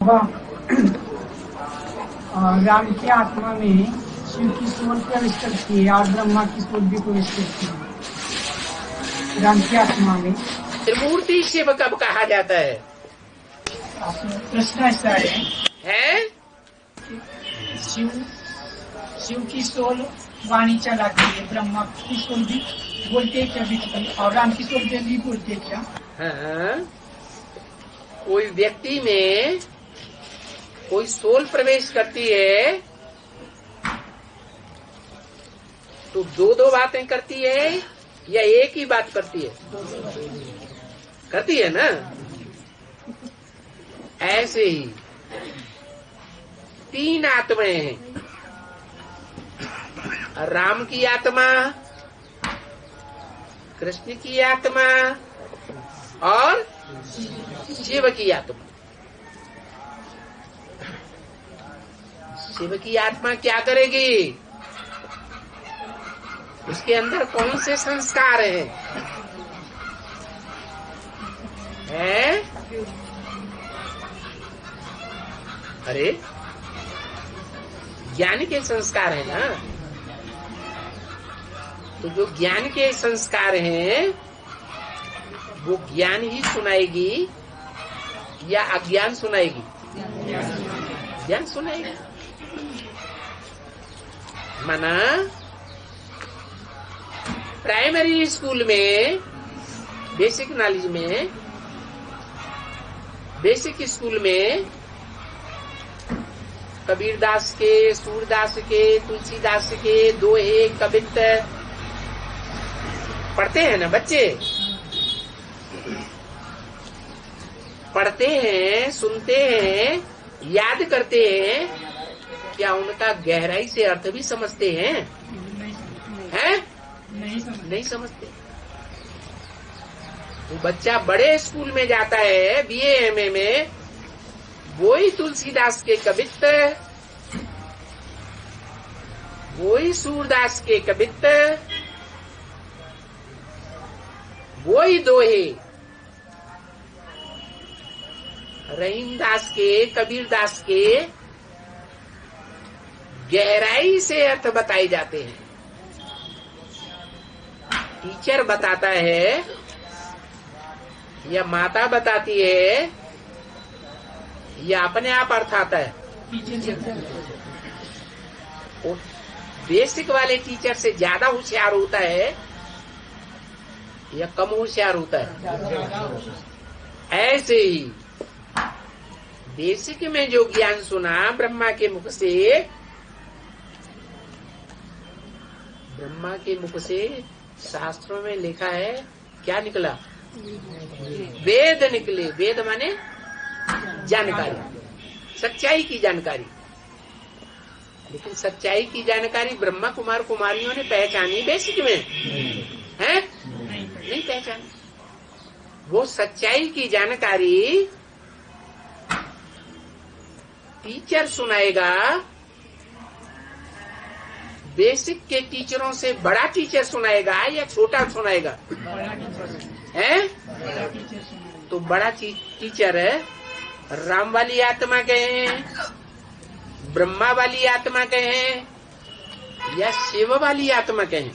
राम की आत्मा में शिव की सोल प्रवेश करती है और ब्रह्मा की सोल भी प्रवेश करती है राम की आत्मा में। त्रिमूर्ति शिव कब कहा जाता है? प्रश्न ऐसा है शिव की सोल वाणी चलाती है, ब्रह्मा की सोल भी बोलते क्या बीच में, और राम की सोल भी बोलते क्या? हाँ, कोई व्यक्ति में कोई सोल प्रवेश करती है तो दो बातें करती है या एक ही बात करती है? करती है ना। ऐसे ही तीन आत्माएं हैं, राम की आत्मा, कृष्ण की आत्मा और शिव की आत्मा। शिव की आत्मा क्या करेगी? उसके अंदर कौन से संस्कार हैं? अरे ज्ञान के संस्कार है ना। तो जो ज्ञान के संस्कार हैं वो ज्ञान ही सुनाएगी या अज्ञान सुनाएगी? ज्ञान सुनाएगी। माना प्राइमरी स्कूल में बेसिक नॉलेज में, बेसिक स्कूल में कबीरदास के, सूरदास के, तुलसीदास के दोहे कवित्त पढ़ते हैं ना बच्चे। पढ़ते हैं, सुनते हैं, याद करते हैं, क्या उनका गहराई से अर्थ भी समझते हैं? नहीं समझते। वो बच्चा बड़े स्कूल में जाता है, बीए एमए में, वही तुलसीदास के कवित्त, वही सूरदास के कवित्त, वही दोहे रहीमदास के, कबीरदास के गहराई से अर्थ बताए जाते हैं। टीचर बताता है या माता बताती है या अपने आप अर्थ आता है? बेसिक वाले टीचर से ज्यादा होशियार होता है या कम होशियार होता है? ऐसे ही बेसिक में जो ज्ञान सुना ब्रह्मा के मुख से, ब्रह्मा के मुख से शास्त्रों में लिखा है, क्या निकला? वेद निकले। वेद माने जानकारी, सच्चाई की जानकारी। लेकिन सच्चाई की जानकारी ब्रह्मा कुमार कुमारियों ने पहचानी बेसिक में है? नहीं पहचानी। वो सच्चाई की जानकारी टीचर सुनाएगा। बेसिक के टीचरों से बड़ा टीचर सुनाएगा या छोटा सुनाएगा? है? तो बड़ा टीचर राम वाली आत्मा कहें, ब्रह्मा वाली आत्मा कहें या शिव वाली आत्मा कहें?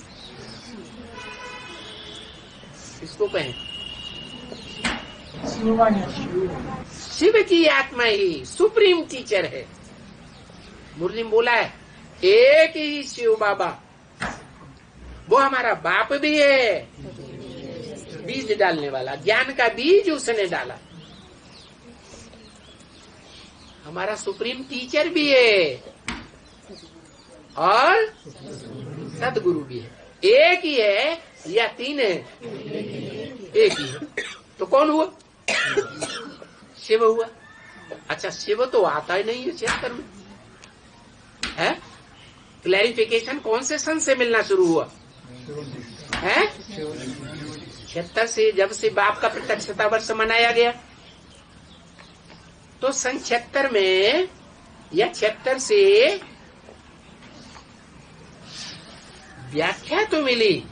इसको कहें शिव की आत्मा ही सुप्रीम टीचर है। मुरली में बोला है एक ही शिव बाबा, वो हमारा बाप भी है, बीज डालने वाला, ज्ञान का बीज उसने डाला। हमारा सुप्रीम टीचर भी है और सदगुरु भी है। एक ही है या तीन है? एक ही है। तो कौन हुआ? शिव हुआ। अच्छा, शिव तो आता ही नहीं है क्षेत्र में, है? क्लैरिफिकेशन कौन से सन से मिलना शुरू हुआ है? 76 से, जब से बाप का प्रत्यक्षता वर्ष मनाया गया, तो सन 76 में या 76 से व्याख्या तो मिली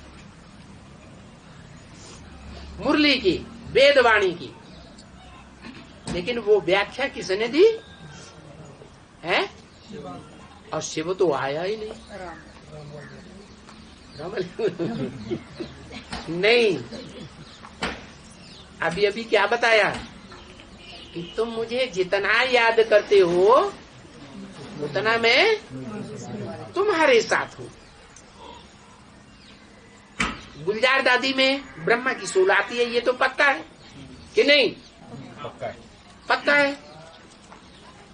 मुरली की, वेदवाणी की। लेकिन वो व्याख्या किसने दी है? और शिव तो आया ही नहीं। नहीं, अभी अभी क्या बताया कि तुम मुझे जितना याद करते हो उतना मैं तुम्हारे साथ हूँ। गुलजार दादी में ब्रह्मा की सोल आती है, ये तो पक्का है कि नहीं? पक्का है।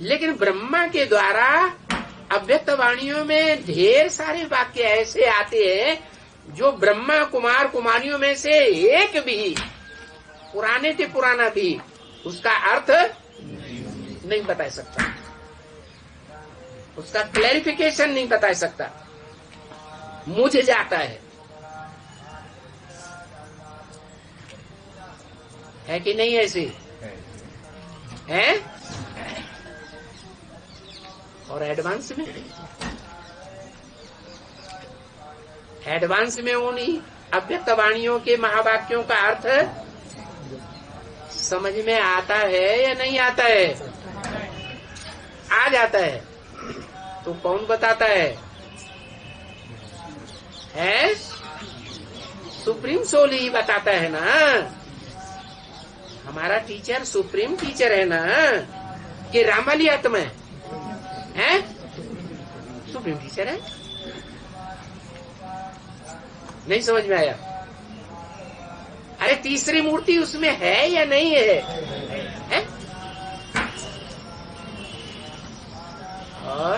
लेकिन ब्रह्मा के द्वारा अव्यक्त वाणियों में ढेर सारे वाक्य ऐसे आते हैं जो ब्रह्मा कुमार कुमारियों में से एक भी, पुराने से पुराना भी, उसका अर्थ नहीं बता सकता, उसका क्लैरिफिकेशन नहीं बता सकता, मुझे जाता है कि नहीं? ऐसे है। और एडवांस में उन्हीं अव्यक्त वाणियों के महावाक्यों का अर्थ समझ में आता है या नहीं आता है? आ जाता है। तो कौन बताता है? सुप्रीम सोल ही बताता है ना। हमारा टीचर सुप्रीम टीचर है ना, कि रामवाली आत्मा है? सुप्रीम टीचर है। नहीं समझ में आया? अरे तीसरी मूर्ति उसमें है या नहीं है? और